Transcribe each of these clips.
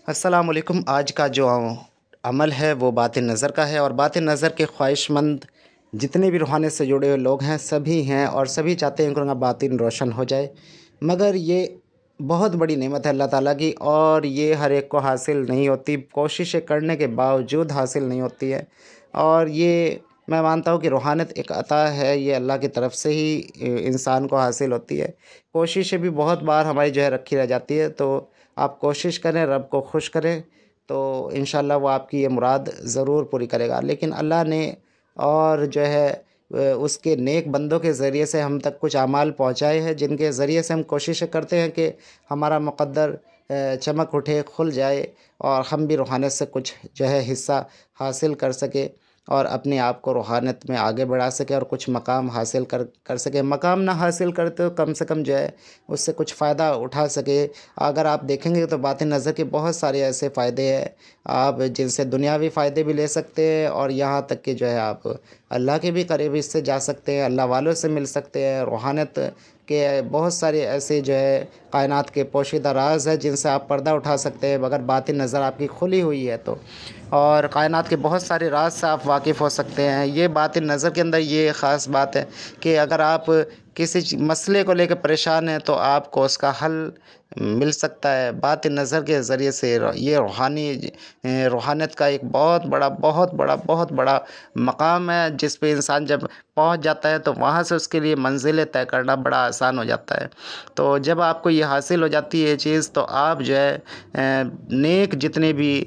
अस्सलाम वालेकुम। आज का जो अमल है वो बातिन नज़र का है और बातिन नज़र के ख्वाहिशमंद जितने भी रूहानियत से जुड़े हुए लोग हैं सभी हैं और सभी चाहते हैं कि उनका बातिन रोशन हो जाए। मगर ये बहुत बड़ी नेमत है अल्लाह ताला की और ये हर एक को हासिल नहीं होती, कोशिशें करने के बावजूद हासिल नहीं होती है। और ये मैं मानता हूँ कि रूहानियत एक अता है, ये अल्लाह की तरफ से ही इंसान को हासिल होती है। कोशिशें भी बहुत बार हमारी जो है रखी रह जाती है, तो आप कोशिश करें, रब को खुश करें, तो इंशाअल्लाह वो आपकी ये मुराद ज़रूर पूरी करेगा। लेकिन अल्लाह ने और जो है उसके नेक बंदों के ज़रिए से हम तक कुछ अमाल पहुँचाए हैं, जिनके ज़रिए से हम कोशिशें करते हैं कि हमारा मुक़द्दर चमक उठे, खुल जाए और हम भी रूहानियत से कुछ जो है हिस्सा हासिल कर सकें और अपने आप को रूहानियत में आगे बढ़ा सकें और कुछ मकाम हासिल कर सकें। मकाम ना हासिल करे तो कम से कम जो है उससे कुछ फ़ायदा उठा सके। अगर आप देखेंगे तो बातिन नज़र के बहुत सारे ऐसे फ़ायदे हैं, आप जिनसे दुनियावी फ़ायदे भी ले सकते हैं और यहाँ तक कि जो है आप अल्लाह के भी करीब इससे जा सकते हैं, अल्लाह वालों से मिल सकते हैं। रूहानियत के बहुत सारे ऐसे जो है कायनात के पोशीदा राज है जिनसे आप पर्दा उठा सकते हैं अगर बातिन नज़र आपकी खुली हुई है तो। और कायनात के बहुत सारे राज से आप वाकिफ़ हो सकते हैं। ये बातिन नज़र के अंदर ये ख़ास बात है कि अगर आप किसी मसले को लेकर परेशान हैं तो आपको उसका हल मिल सकता है बातिन नज़र के ज़रिए से। ये रूहानियत का एक बहुत बड़ा मकाम है जिस पे इंसान जब पहुंच जाता है तो वहाँ से उसके लिए मंजिलें तय करना बड़ा आसान हो जाता है। तो जब आपको ये हासिल हो जाती है ये चीज़ तो आप जो है नेक जितने भी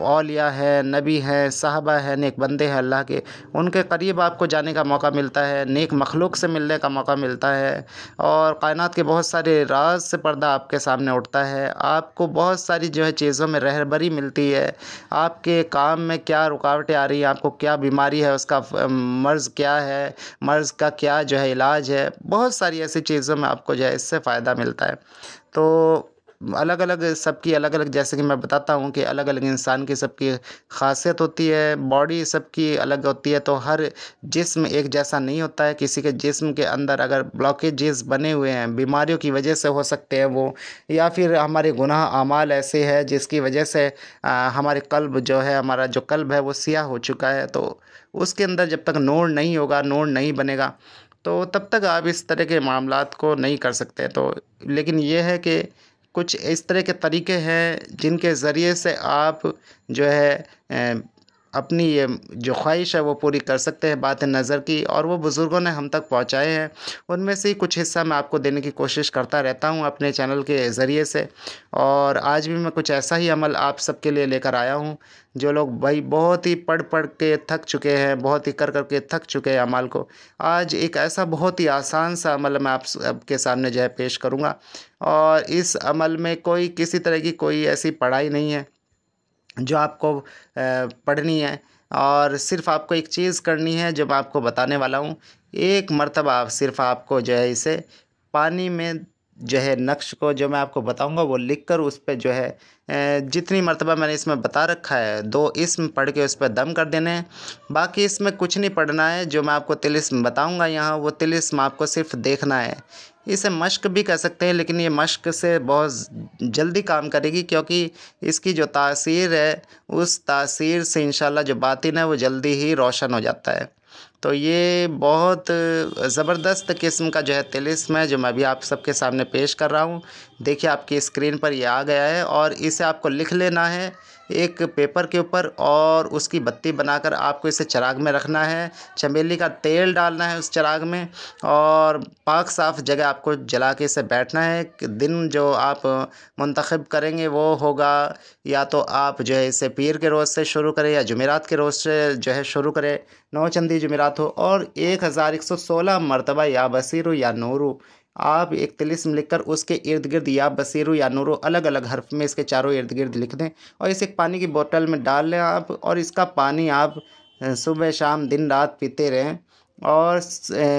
औलिया है, नबी हैं, साहबा हैं, नेक बंदे हैं अल्लाह के, उनके करीब आपको जाने का मौका मिलता है, नेक मखलूक से मिलने का मौका मिलता है और कायनात के बहुत सारे राज से पर्दा आपके सामने उठता है। आपको बहुत सारी जो है चीज़ों में रहबरी मिलती है, आपके काम में क्या रुकावटें आ रही हैं, आपको क्या बीमारी है, उसका मर्ज़ क्या है, मर्ज़ का क्या जो है इलाज है, बहुत सारी ऐसी चीज़ों में आपको जो है इससे फ़ायदा मिलता है। तो अलग-अलग सबकी अलग-अलग, जैसे कि मैं बताता हूँ कि अलग-अलग इंसान की सबकी ख़ासियत होती है, बॉडी सबकी अलग होती है, तो हर जिस्म एक जैसा नहीं होता है। किसी के जिस्म के अंदर अगर ब्लॉकेजेस बने हुए हैं, बीमारियों की वजह से हो सकते हैं वो, या फिर हमारे गुनाह आमाल ऐसे हैं जिसकी वजह से हमारे कल्ब जो है, हमारा जो कल्ब है वो सियाह हो चुका है, तो उसके अंदर जब तक नूर नहीं होगा, नूर नहीं बनेगा, तो तब तक आप इस तरह के मामलात को नहीं कर सकते। तो लेकिन ये है कि कुछ इस तरह के तरीके हैं जिनके ज़रिए से आप जो है अ, अपनी ये जो ख्वाहिश है वो पूरी कर सकते हैं बातिन नज़र की, और वो बुज़ुर्गों ने हम तक पहुँचाए हैं। उनमें से ही कुछ हिस्सा मैं आपको देने की कोशिश करता रहता हूँ अपने चैनल के ज़रिए से, और आज भी मैं कुछ ऐसा ही अमल आप सबके लिए लेकर आया हूँ। जो लोग भाई बहुत ही पढ़ के थक चुके हैं, बहुत ही कर के थक चुके हैं अमल को, आज एक ऐसा बहुत ही आसान सा अमल मैं आप सबके सामने जो है पेश करूँगा। और इस अमल में कोई किसी तरह की कोई ऐसी पढ़ाई नहीं है जो आपको पढ़नी है, और सिर्फ़ आपको एक चीज़ करनी है जो मैं आपको बताने वाला हूँ। एक मर्तबा आप सिर्फ़ आपको जो है इसे पानी में जो है नक्श को जो मैं आपको बताऊँगा वो लिख कर उस पे जो है जितनी मर्तबा मैंने इसमें बता रखा है 2 इस्म पढ़ के उस पे दम कर देने हैं। बाकी इसमें कुछ नहीं पढ़ना है, जो मैं आपको तिलिस्म बताऊँगा यहाँ वो तिलिस्म आपको सिर्फ़ देखना है। इसे मश्क भी कह सकते हैं, लेकिन ये मश्क से बहुत जल्दी काम करेगी क्योंकि इसकी जो तासीर है उस तासीर से इंशाल्लाह जो बातिन है वो जल्दी ही रोशन हो जाता है। तो ये बहुत ज़बरदस्त किस्म का जो है तिलिस्म है जो मैं अभी आप सबके सामने पेश कर रहा हूँ। देखिए आपकी स्क्रीन पर ये आ गया है और इसे आपको लिख लेना है एक पेपर के ऊपर, और उसकी बत्ती बनाकर आपको इसे चिराग में रखना है। चमेली का तेल डालना है उस चिराग में और पाक साफ़ जगह आपको जला के इसे बैठना है। कि दिन जो आप मुंतखब करेंगे वो होगा, या तो आप जो है इसे पीर के रोज़ से शुरू करें या जुमेरात के रोज़ से जो है शुरू करें, नौचंदी जुमेरात हो, और 1116 मरतबा या बसीरु या नूरू आप एक तिलिस्म लिखकर उसके इर्द गिर्द या बसीरु या नूरू अलग अलग हर्फ में इसके चारों इर्द गिर्द लिख दें और इसे एक पानी की बोतल में डाल लें आप, और इसका पानी आप सुबह शाम दिन रात पीते रहें। और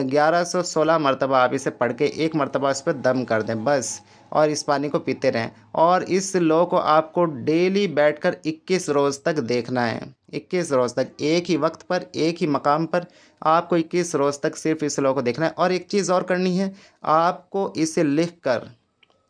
1116 मरतबा आप इसे पढ़ के एक मरतबा इस पर दम कर दें बस, और इस पानी को पीते रहें। और इस लो को आपको डेली बैठकर 21 रोज़ तक देखना है। 21 रोज़ तक एक ही वक्त पर एक ही मकाम पर आपको 21 रोज़ तक सिर्फ इस लो को देखना है। और एक चीज़ और करनी है, आपको इसे लिख कर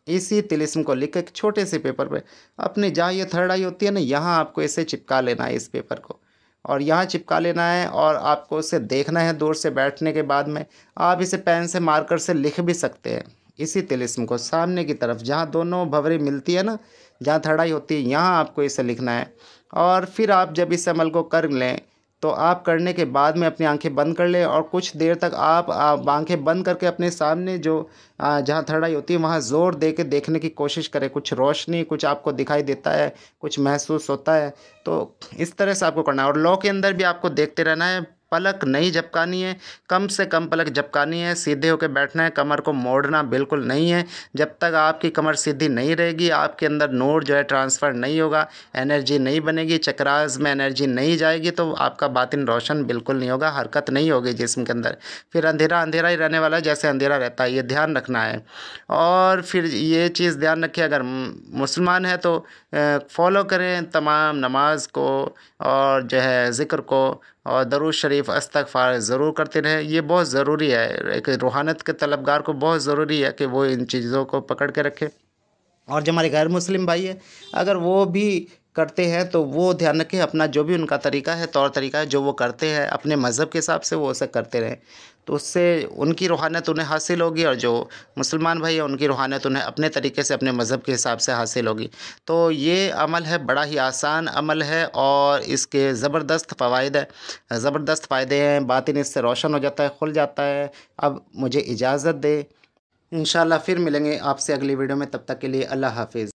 इसी तिलिस्म को लिख के एक छोटे से पेपर पे अपने जहाँ ये थर्ड आई होती है ना, यहाँ आपको इसे चिपका लेना है इस पेपर को, और यहाँ चिपका लेना है। और आपको उसे देखना है दूर से बैठने के बाद में। आप इसे पेन से मार्कर से लिख भी सकते हैं इसी तिलिस्म को सामने की तरफ, जहाँ दोनों भंवरी मिलती है ना, जहाँ थर्ड आई होती है, यहाँ आपको इसे लिखना है। और फिर आप जब इस अमल को कर लें तो आप करने के बाद में अपनी आंखें बंद कर लें और कुछ देर तक आप आंखें बंद करके अपने सामने जो जहाँ थर्ड आई होती है वहाँ ज़ोर दे के देखने की कोशिश करें। कुछ रोशनी, कुछ आपको दिखाई देता है, कुछ महसूस होता है, तो इस तरह से आपको करना है। और लौ के अंदर भी आपको देखते रहना है, पलक नहीं झपकानी है, कम से कम पलक झपकानी है, सीधे होकर बैठना है, कमर को मोड़ना बिल्कुल नहीं है। जब तक आपकी कमर सीधी नहीं रहेगी, आपके अंदर नूर जो है ट्रांसफ़र नहीं होगा, एनर्जी नहीं बनेगी, चक्रास में एनर्जी नहीं जाएगी, तो आपका बातिन रोशन बिल्कुल नहीं होगा, हरकत नहीं होगी जिस्म के अंदर। फिर अंधेरा अंधेरा ही रहने वाला है, जैसे अंधेरा रहता है, ये ध्यान रखना है। और फिर ये चीज़ ध्यान रखें, अगर मुसलमान है तो फॉलो करें तमाम नमाज को और जो है ज़िक्र को, और दरूद शरीफ इस्तग़फ़ार ज़रूर करते रहें। ये बहुत ज़रूरी है, एक रूहानियत के तलबगार को बहुत ज़रूरी है कि वो इन चीज़ों को पकड़ के रखे। और जो हमारे गैर मुस्लिम भाई है, अगर वो भी करते हैं तो वो ध्यान रखें, अपना जो भी उनका तरीका है, तौर तरीका है, जो वो करते हैं अपने मज़हब के हिसाब से वो उसे करते रहें, तो उससे उनकी रूहानियत उन्हें हासिल होगी, और जो मुसलमान भाई है उनकी रूहानियत उन्हें अपने तरीके से, अपने मज़हब के हिसाब से हासिल होगी। तो ये अमल है, बड़ा ही आसान अमल है और इसके ज़बरदस्त फ़वाइद है, ज़बरदस्त फ़ायदे हैं। बातिन इससे रोशन हो जाता है, खुल जाता है। अब मुझे इजाज़त दें, इंशाअल्लाह फिर मिलेंगे आपसे अगली वीडियो में, तब तक के लिए अल्लाह हाफ़िज़।